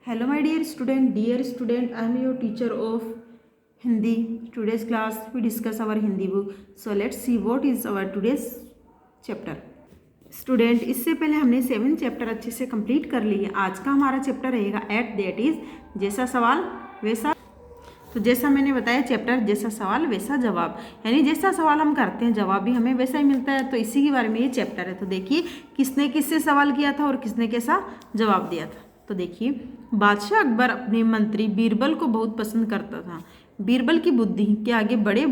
Hello, my dear student. Dear student, I am your teacher of Hindi. Today's class we discuss our Hindi book. So let's see what is our today's chapter. Student, इससे पहले हमने 7 chapter अच्छे से complete कर लिए। आज का हमारा चैप्टर रहेगा 8, दैट इज जैसा सवाल वैसा। तो जैसा मैंने बताया चैप्टर जैसा सवाल वैसा जवाब, यानी जैसा सवाल हम करते हैं जवाब भी हमें वैसा ही मिलता है। तो इसी के बारे में ये चैप्टर है। तो देखिए किसने किससे सवाल किया था और किसने कैसा जवाब दिया था। तो देखिए, बादशाह अकबर अपने मंत्री बीरबल को बहुत पसंद करता था। बीरबल की बुद्धि के आगे बड़े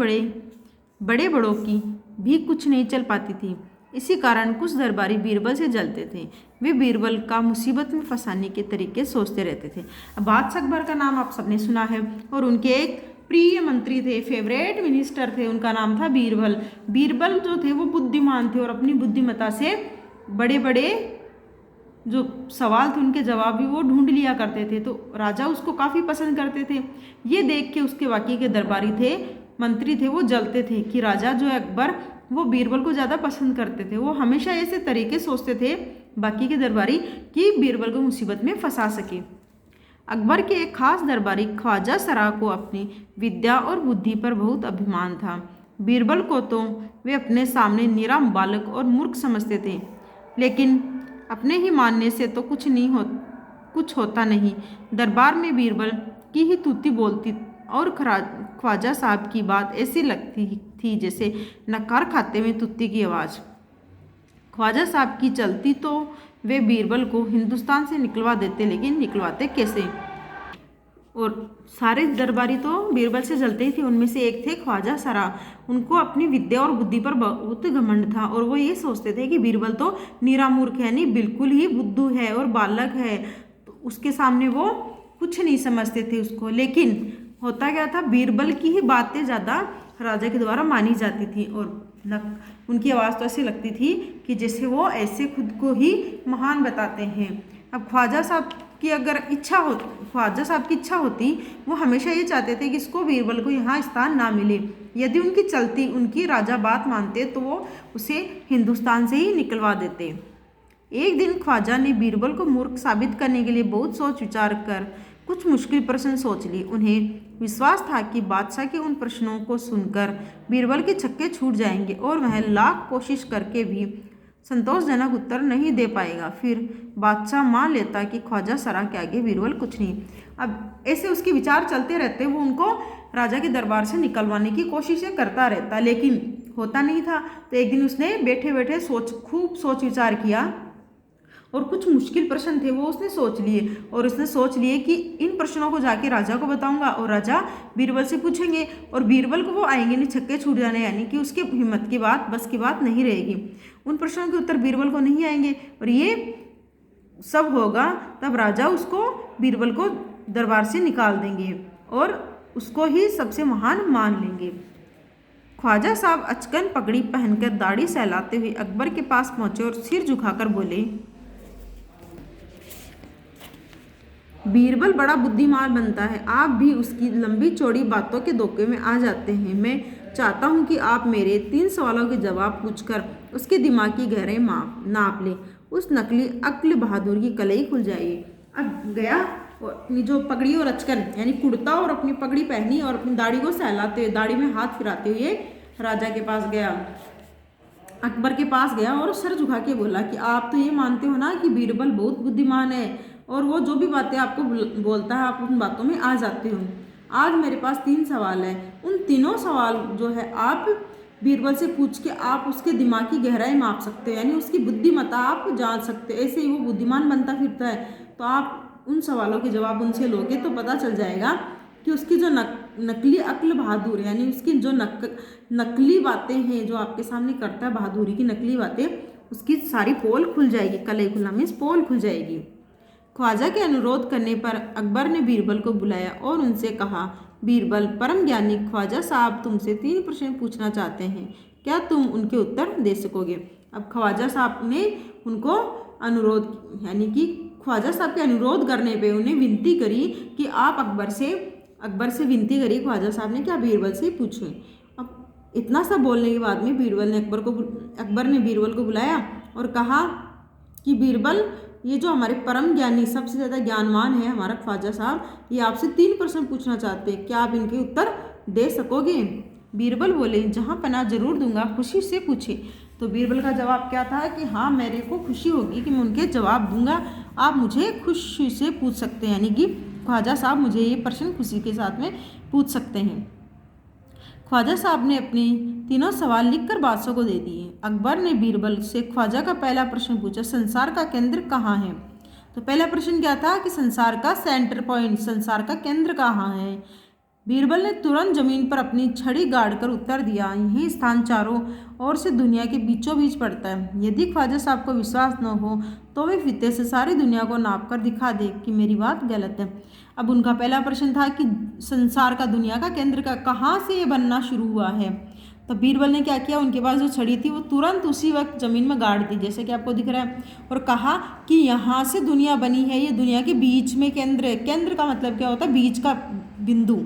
बड़ों की भी कुछ नहीं चल पाती थी। इसी कारण कुछ दरबारी बीरबल से जलते थे। वे बीरबल का मुसीबत में फंसाने के तरीके सोचते रहते थे। अब बादशाह अकबर का नाम आप सबने सुना है और उनके एक प्रिय मंत्री थे, फेवरेट मिनिस्टर थे, उनका नाम था बीरबल। बीरबल जो थे वो बुद्धिमान थे और अपनी बुद्धिमत्ता से बड़े बड़े जो सवाल थे उनके जवाब भी वो ढूंढ लिया करते थे। तो राजा उसको काफ़ी पसंद करते थे। ये देख के उसके बाकी के दरबारी थे, मंत्री थे, वो जलते थे कि राजा जो है अकबर वो बीरबल को ज़्यादा पसंद करते थे। वो हमेशा ऐसे तरीके सोचते थे बाकी के दरबारी कि बीरबल को मुसीबत में फंसा सके। अकबर के एक खास दरबारी ख्वाजा सरा को अपनी विद्या और बुद्धि पर बहुत अभिमान था। बीरबल को तो वे अपने सामने निरा बालक और मूर्ख समझते थे, लेकिन अपने ही मानने से तो कुछ होता नहीं। दरबार में बीरबल की ही तूती बोलती और ख्वाजा साहब की बात ऐसी लगती थी जैसे नकार खाते में तुत्ती की आवाज़। ख्वाजा साहब की चलती तो वे बीरबल को हिंदुस्तान से निकलवा देते, लेकिन निकलवाते कैसे? और सारे दरबारी तो बीरबल से जलते ही थे। उनमें से एक थे ख्वाजा सरा। उनको अपनी विद्या और बुद्धि पर बहुत घमंड था और वो ये सोचते थे कि बीरबल तो निरा मूर्ख है, नहीं बिल्कुल ही बुद्धू है और बालक है। तो उसके सामने वो कुछ नहीं समझते थे उसको। लेकिन होता क्या था, बीरबल की ही बातें ज़्यादा राजा के द्वारा मानी जाती थी और उनकी आवाज़ तो ऐसी लगती थी कि जैसे वो ऐसे खुद को ही महान बताते हैं। अब ख्वाजा साहब की इच्छा होती, वो हमेशा ये चाहते थे कि इसको बीरबल को यहाँ स्थान ना मिले। यदि उनकी चलती उनकी राजा बात मानते तो वो उसे हिंदुस्तान से ही निकलवा देते। एक दिन ख्वाजा ने बीरबल को मूर्ख साबित करने के लिए बहुत सोच विचार कर कुछ मुश्किल प्रश्न सोच लिए। उन्हें विश्वास था कि बादशाह के उन प्रश्नों को सुनकर बीरबल के छक्के छूट जाएंगे और वह लाख कोशिश करके भी संतोषजनक उत्तर नहीं दे पाएगा। फिर बादशाह मान लेता कि ख्वाजा सरा के आगे बीरबल कुछ नहीं। अब ऐसे उसके विचार चलते रहते, वो उनको राजा के दरबार से निकलवाने की कोशिशें करता रहता, लेकिन होता नहीं था। तो एक दिन उसने बैठे बैठे खूब सोच विचार किया और कुछ मुश्किल प्रश्न थे वो उसने सोच लिए और उसने सोच लिए कि इन प्रश्नों को जाके राजा को बताऊंगा और राजा बीरबल से पूछेंगे और बीरबल को वो आएंगे नहीं छक्के छूट जाने, यानी कि उसके हिम्मत की बात बस की बात नहीं रहेगी। उन प्रश्नों के उत्तर बीरबल को नहीं आएंगे और ये सब होगा तब राजा उसको बीरबल को दरबार से निकाल देंगे और उसको ही सबसे महान मान लेंगे। ख्वाजा साहब अचकन पगड़ी पहनकर दाढ़ी सहलाते हुए अकबर के पास पहुंचे और सिर झुकाकर बोले, बीरबल बड़ा बुद्धिमान बनता है, आप भी उसकी लंबी चौड़ी बातों के धोखे में आ जाते हैं। मैं चाहता हूं कि आप मेरे 3 सवालों के जवाब पूछकर उसके दिमाग की गहराई नाप लें। उस नकली अक्ल बहादुर की कलई खुल जाएगी। अब गया और अपनी जो पगड़ी और अचकन यानी कुर्ता और अपनी पगड़ी पहनी और अपनी दाढ़ी को सहलाते हुए, दाढ़ी में हाथ फिराते हुए राजा के पास गया, अकबर के पास गया और सर झुका के बोला कि आप तो ये मानते हो ना कि बीरबल बहुत बुद्धिमान है और वो जो भी बातें आपको बोलता है आप उन बातों में आ जाते हो। आज मेरे पास 3 सवाल हैं। उन तीनों सवाल जो है आप बीरबल से पूछ के आप उसके दिमाग की गहराई माप सकते हो, यानी उसकी बुद्धिमत्ता आप जान सकते हो। ऐसे ही वो बुद्धिमान बनता फिरता है। तो आप उन सवालों के जवाब उनसे लोगे तो पता चल जाएगा कि उसकी जो नकली अक्ल बहादुर यानी उसकी जो नकली बातें हैं जो आपके सामने करता है, बहादुरी की नकली बातें, उसकी सारी पोल खुल जाएगी। कलई खुलना मीन्स पोल खुल जाएगी। ख्वाजा के अनुरोध करने पर अकबर ने बीरबल को बुलाया और उनसे कहा, बीरबल परम ज्ञानी ख्वाजा साहब तुमसे 3 प्रश्न पूछना चाहते हैं, क्या तुम उनके उत्तर दे सकोगे? अब ख्वाजा साहब ने उनको अनुरोध यानी कि ख्वाजा साहब के अनुरोध करने पे उन्हें विनती करी कि आप अकबर से विनती करी ख्वाजा साहब ने क्या बीरबल से पूछें। अब इतना सब बोलने के बाद में अकबर ने बीरबल को बुलाया और कहा कि बीरबल ये जो हमारे परम ज्ञानी सबसे ज़्यादा ज्ञानवान है हमारा ख्वाजा साहब, ये आपसे 3 प्रश्न पूछना चाहते हैं, क्या आप इनके उत्तर दे सकोगे? बीरबल बोले, जहाँ पना जरूर दूंगा, खुशी से पूछे। तो बीरबल का जवाब क्या था कि हाँ, मेरे को खुशी होगी कि मैं उनके जवाब दूंगा, आप मुझे खुशी से पूछ सकते हैं, यानी कि ख्वाजा साहब मुझे ये प्रश्न खुशी के साथ में पूछ सकते हैं। ख्वाजा साहब ने अपने तीनों सवाल लिखकर बादशाह को दे दिए। अकबर ने बीरबल से ख्वाजा का पहला प्रश्न पूछा, संसार का केंद्र कहाँ है? तो पहला प्रश्न क्या था कि संसार का सेंटर पॉइंट, संसार का केंद्र कहाँ है? बीरबल ने तुरंत जमीन पर अपनी छड़ी गाड़कर उत्तर दिया, यही स्थान चारों ओर से दुनिया के बीचों बीच पड़ता है। यदि ख्वाजा साहब को विश्वास न हो तो वे फीते से सारी दुनिया को नाप कर दिखा दे कि मेरी बात गलत है। अब उनका पहला प्रश्न था कि संसार का, दुनिया का केंद्र का कहाँ से ये बनना शुरू हुआ है? तो बीरबल ने क्या किया, उनके पास जो छड़ी थी वो तुरंत उसी वक्त ज़मीन में गाड़ दी, जैसे कि आपको दिख रहा है, और कहा कि यहाँ से दुनिया बनी है, ये दुनिया के बीच में केंद्र है। केंद्र का मतलब क्या होता है? बीच का बिंदु,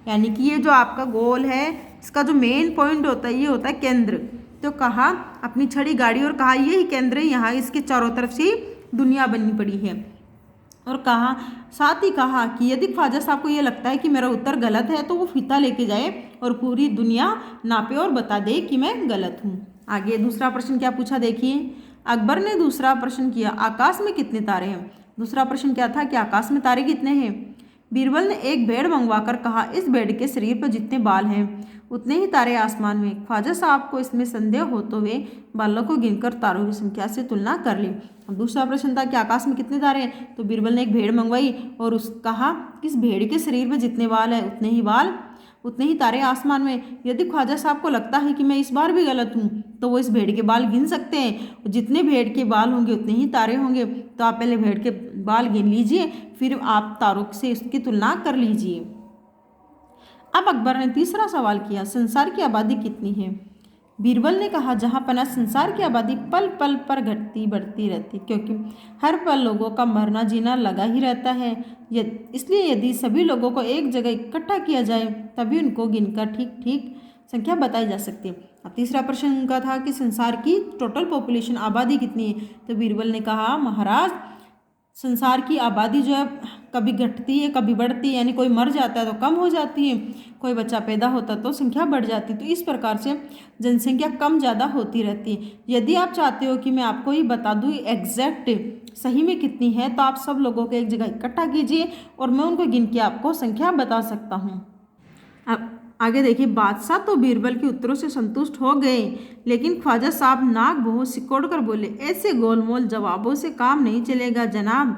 यानी कि ये जो आपका गोल है, इसका जो मेन पॉइंट होता है ये होता है केंद्र। तो कहा, अपनी छड़ी गाड़ी और कहा यही केंद्र है, यहाँ इसके चारों तरफ से दुनिया बनी पड़ी है। और कहा, साथ ही कहा कि यदि ख्वाजा साहब को ये लगता है कि मेरा उत्तर गलत है तो वो फीता लेके जाए और पूरी दुनिया नापे और बता दे कि मैं गलत हूँ। आगे दूसरा प्रश्न क्या पूछा देखिए। अकबर ने दूसरा प्रश्न किया, आकाश में कितने तारे हैं? दूसरा प्रश्न क्या था कि आकाश में तारे कितने हैं? बीरबल ने एक भेड़ मंगवाकर कहा, इस भेड़ के शरीर पर जितने बाल हैं उतने ही तारे आसमान में। ख्वाजा साहब को इसमें संदेह हो तो वे बालों को गिनकर तारों की संख्या से तुलना कर ली। अब दूसरा प्रश्न था कि आकाश में कितने तारे हैं? तो बीरबल ने एक भेड़ मंगवाई और कहा कि इस भेड़ के शरीर में जितने बाल हैं उतने ही तारे आसमान में। यदि ख्वाजा साहब को लगता है कि मैं इस बार भी गलत हूँ तो वो इस भेड़ के बाल गिन सकते हैं, जितने भेड़ के बाल होंगे उतने ही तारे होंगे। तो आप पहले भेड़ के बाल गिन लीजिए, फिर आप तारों से इसकी तुलना कर लीजिए। अब अकबर ने तीसरा सवाल किया, संसार की आबादी कितनी है? बीरबल ने कहा, जहाँ पना संसार की आबादी पल पल पर घटती बढ़ती रहती, क्योंकि हर पल लोगों का मरना जीना लगा ही रहता है। इसलिए यदि सभी लोगों को एक जगह इकट्ठा किया जाए तभी उनको गिनकर ठीक ठीक संख्या बताई जा सकती है। अब तीसरा प्रश्न उनका था कि संसार की टोटल पॉपुलेशन, आबादी कितनी है? तो बीरबल ने कहा, महाराज संसार की आबादी जो है कभी घटती है कभी बढ़ती है, यानी कोई मर जाता है तो कम हो जाती है, कोई बच्चा पैदा होता है तो संख्या बढ़ जाती है। तो इस प्रकार से जनसंख्या कम ज़्यादा होती रहती है। यदि आप चाहते हो कि मैं आपको ये बता दूँ एग्जैक्ट सही में कितनी है, तो आप सब लोगों को एक जगह इकट्ठा कीजिए और मैं उनको गिन के आपको संख्या बता सकता हूँ। अब आगे देखिए, बादशाह तो बीरबल के उत्तरों से संतुष्ट हो गए, लेकिन ख्वाजा साहब नाक बहुत सिकोड़ कर बोले, ऐसे गोलमोल जवाबों से काम नहीं चलेगा जनाब।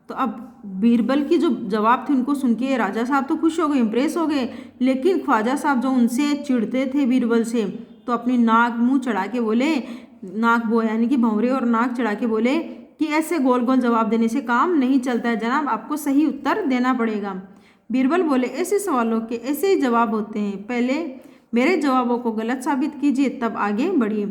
तो अब बीरबल की जो जवाब थे उनको सुन के राजा साहब तो खुश हो गए, इम्प्रेस हो गए, लेकिन ख्वाजा साहब जो उनसे चिढ़ते थे बीरबल से, तो अपनी नाक मुंह चढ़ा के बोले, नाक वो यानी कि भंवरे और नाक चढ़ा के बोले कि ऐसे गोल गोल जवाब देने से काम नहीं चलता है जनाब, आपको सही उत्तर देना पड़ेगा। बीरबल बोले, ऐसे सवालों के ऐसे ही जवाब होते हैं, पहले मेरे जवाबों को गलत साबित कीजिए तब आगे बढ़िए।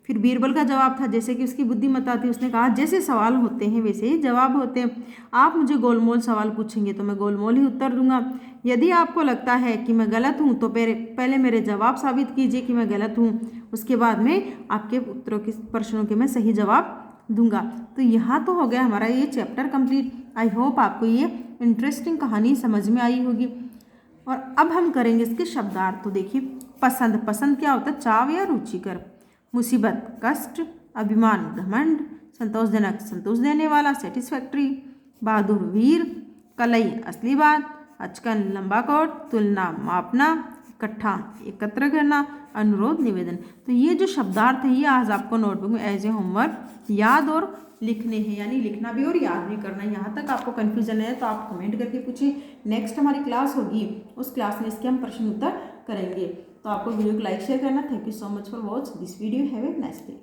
फिर बीरबल का जवाब था, जैसे कि उसकी बुद्धिमत्ता थी, उसने कहा, जैसे सवाल होते हैं वैसे ही जवाब होते हैं, आप मुझे गोलमोल सवाल पूछेंगे तो मैं गोलमोल ही उत्तर दूंगा। यदि आपको लगता है कि मैं गलत हूँ तो पहले मेरे जवाब साबित कीजिए कि मैं गलत हूँ, उसके बाद में आपके उत्तरों के प्रश्नों के मैं सही जवाब दूंगा। तो यहाँ तो हो गया हमारा ये चैप्टर कंप्लीट। आई होप आपको ये इंटरेस्टिंग कहानी समझ में आई होगी। और अब हम करेंगे इसके शब्दार्थ। तो देखिए, पसंद, पसंद क्या होता है? चाव या रुचिकर। मुसीबत, कष्ट। अभिमान, घमंड। संतोषजनक, संतोष देने वाला, सेटिस्फैक्ट्री। बहादुर, वीर। कलई, असली बात। अचकन, लंबा कोट। तुलना, मापना। इकट्ठा, एकत्र करना। अनुरोध, निवेदन। तो ये जो शब्दार्थ है ये आज आपको नोटबुक में एज ए होमवर्क याद और लिखने हैं, यानी लिखना भी और याद भी करना है। यहाँ तक आपको कन्फ्यूजन है तो आप कमेंट करके पूछिए। नेक्स्ट हमारी क्लास होगी, उस क्लास में इसके हम प्रश्न उत्तर करेंगे। तो आपको वीडियो को लाइक शेयर करना। Thank you so much for watch this video. Have a nice day.